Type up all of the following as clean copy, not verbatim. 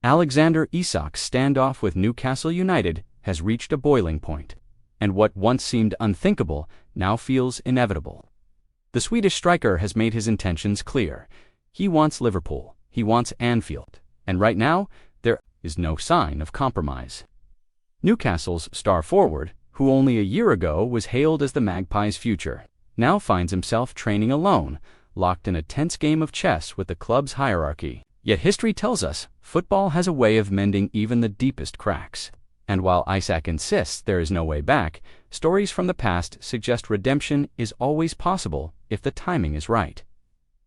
Alexander Isak's standoff with Newcastle United has reached a boiling point, and what once seemed unthinkable now feels inevitable. The Swedish striker has made his intentions clear. He wants Liverpool, he wants Anfield, and right now, there is no sign of compromise. Newcastle's star forward, who only a year ago was hailed as the Magpies' future, now finds himself training alone, locked in a tense game of chess with the club's hierarchy. Yet history tells us football has a way of mending even the deepest cracks. And while Isak insists there is no way back, stories from the past suggest redemption is always possible if the timing is right.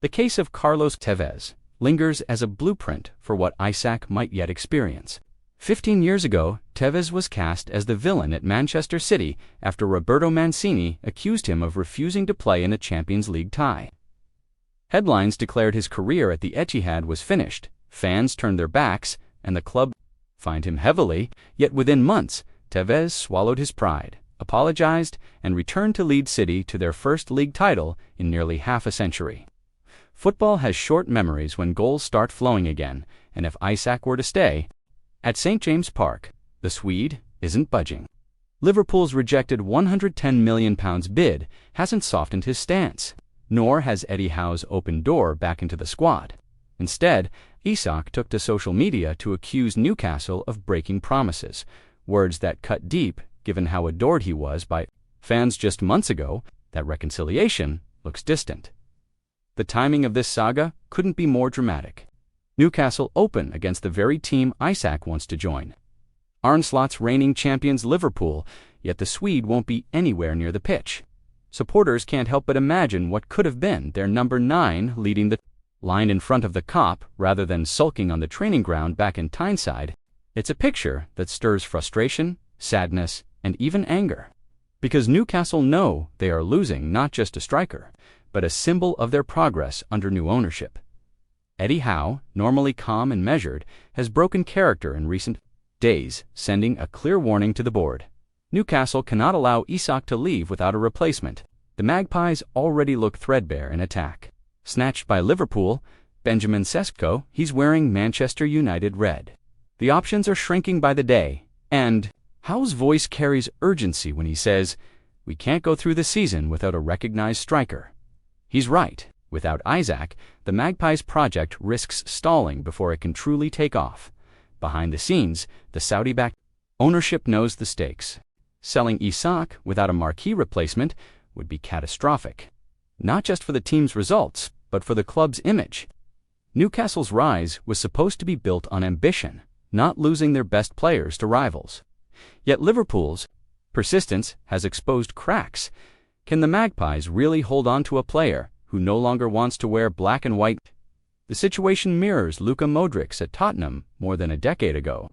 The case of Carlos Tevez lingers as a blueprint for what Isak might yet experience. 15 years ago, Tevez was cast as the villain at Manchester City after Roberto Mancini accused him of refusing to play in a Champions League tie. Headlines declared his career at the Etihad was finished, fans turned their backs, and the club fined him heavily, yet within months, Tevez swallowed his pride, apologized, and returned to lead City to their first league title in nearly half a century. Football has short memories when goals start flowing again, and if Isak were to stay at St. James Park, the Swede isn't budging. Liverpool's rejected £110 million bid hasn't softened his stance, nor has Eddie Howe's open door back into the squad. Instead, Isak took to social media to accuse Newcastle of breaking promises, words that cut deep given how adored he was by fans just months ago. That reconciliation looks distant. The timing of this saga couldn't be more dramatic. Newcastle open against the very team Isak wants to join. Arne Slot's reigning champions Liverpool, yet the Swede won't be anywhere near the pitch. Supporters can't help but imagine what could have been their number 9 leading the line in front of the Kop rather than sulking on the training ground back in Tyneside. It's a picture that stirs frustration, sadness, and even anger. Because Newcastle know they are losing not just a striker, but a symbol of their progress under new ownership. Eddie Howe, normally calm and measured, has broken character in recent days, sending a clear warning to the board. Newcastle cannot allow Isak to leave without a replacement. The Magpies already look threadbare in attack. Snatched by Liverpool, Benjamin Sesko, he's wearing Manchester United red. The options are shrinking by the day, and Howe's voice carries urgency when he says, "We can't go through the season without a recognized striker." He's right. Without Isak, the Magpies project risks stalling before it can truly take off. Behind the scenes, the Saudi-backed ownership knows the stakes. Selling Isak without a marquee replacement would be catastrophic, not just for the team's results, but for the club's image. Newcastle's rise was supposed to be built on ambition, not losing their best players to rivals. Yet Liverpool's persistence has exposed cracks. Can the Magpies really hold on to a player who no longer wants to wear black and white? The situation mirrors Luka Modric's at Tottenham more than a decade ago.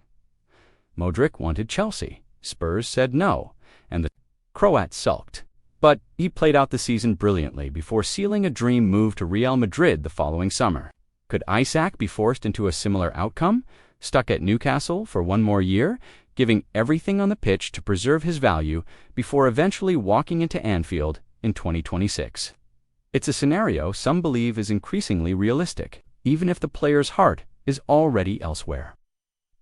Modric wanted Chelsea, Spurs said no, and the Croat sulked. But he played out the season brilliantly before sealing a dream move to Real Madrid the following summer. Could Isak be forced into a similar outcome, stuck at Newcastle for one more year, giving everything on the pitch to preserve his value before eventually walking into Anfield in 2026? It's a scenario some believe is increasingly realistic, even if the player's heart is already elsewhere.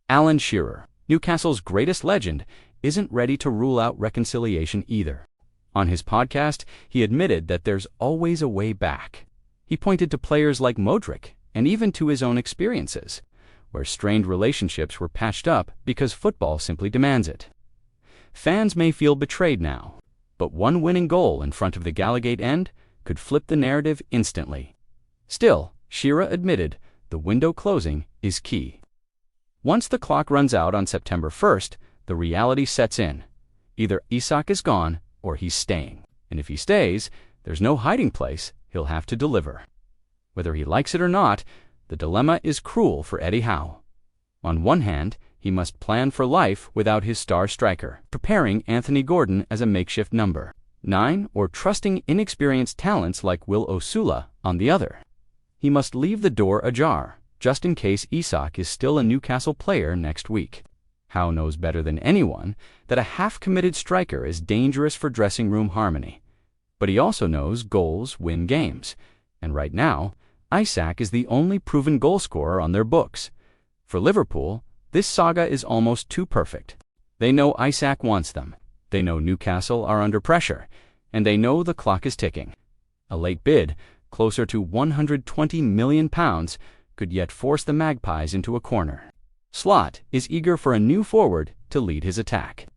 Alan Shearer, Newcastle's greatest legend, isn't ready to rule out reconciliation either. On his podcast, he admitted that there's always a way back. He pointed to players like Modric and even to his own experiences, where strained relationships were patched up because football simply demands it. Fans may feel betrayed now, but one winning goal in front of the Gallagate end could flip the narrative instantly. Still, Shearer admitted the window closing is key. Once the clock runs out on September 1st, the reality sets in. Either Isak is gone or he's staying. And if he stays, there's no hiding place, he'll have to deliver. Whether he likes it or not, the dilemma is cruel for Eddie Howe. On one hand, he must plan for life without his star striker, preparing Anthony Gordon as a makeshift number 9 or trusting inexperienced talents like Will Osula on the other. He must leave the door ajar, just in case Isak is still a Newcastle player next week. Howe knows better than anyone that a half-committed striker is dangerous for dressing room harmony. But he also knows goals win games, and right now, Isak is the only proven goalscorer on their books. For Liverpool, this saga is almost too perfect. They know Isak wants them. They know Newcastle are under pressure. And they know the clock is ticking. A late bid, closer to £120 million, could yet force the Magpies into a corner. Slot is eager for a new forward to lead his attack.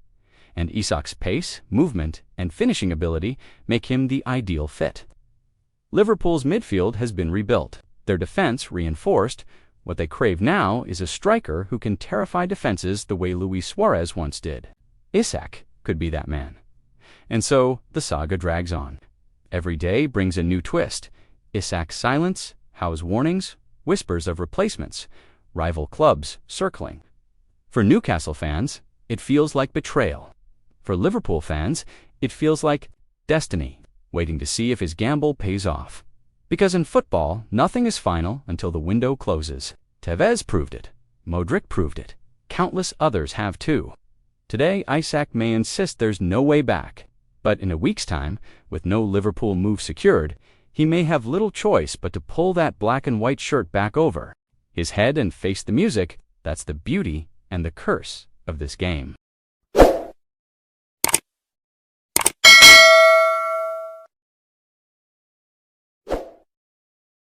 And Isak's pace, movement, and finishing ability make him the ideal fit. Liverpool's midfield has been rebuilt, their defense reinforced. What they crave now is a striker who can terrify defenses the way Luis Suarez once did. Isak could be that man. And so the saga drags on. Every day brings a new twist. Isak's silence, Howe's warnings, whispers of replacements, rival clubs circling. For Newcastle fans, it feels like betrayal. For Liverpool fans, it feels like destiny, waiting to see if his gamble pays off. Because in football, nothing is final until the window closes. Tevez proved it. Modric proved it. Countless others have too. Today, Isak may insist there's no way back. But in a week's time, with no Liverpool move secured, he may have little choice but to pull that black and white shirt back over his head and face the music. That's the beauty and the curse of this game.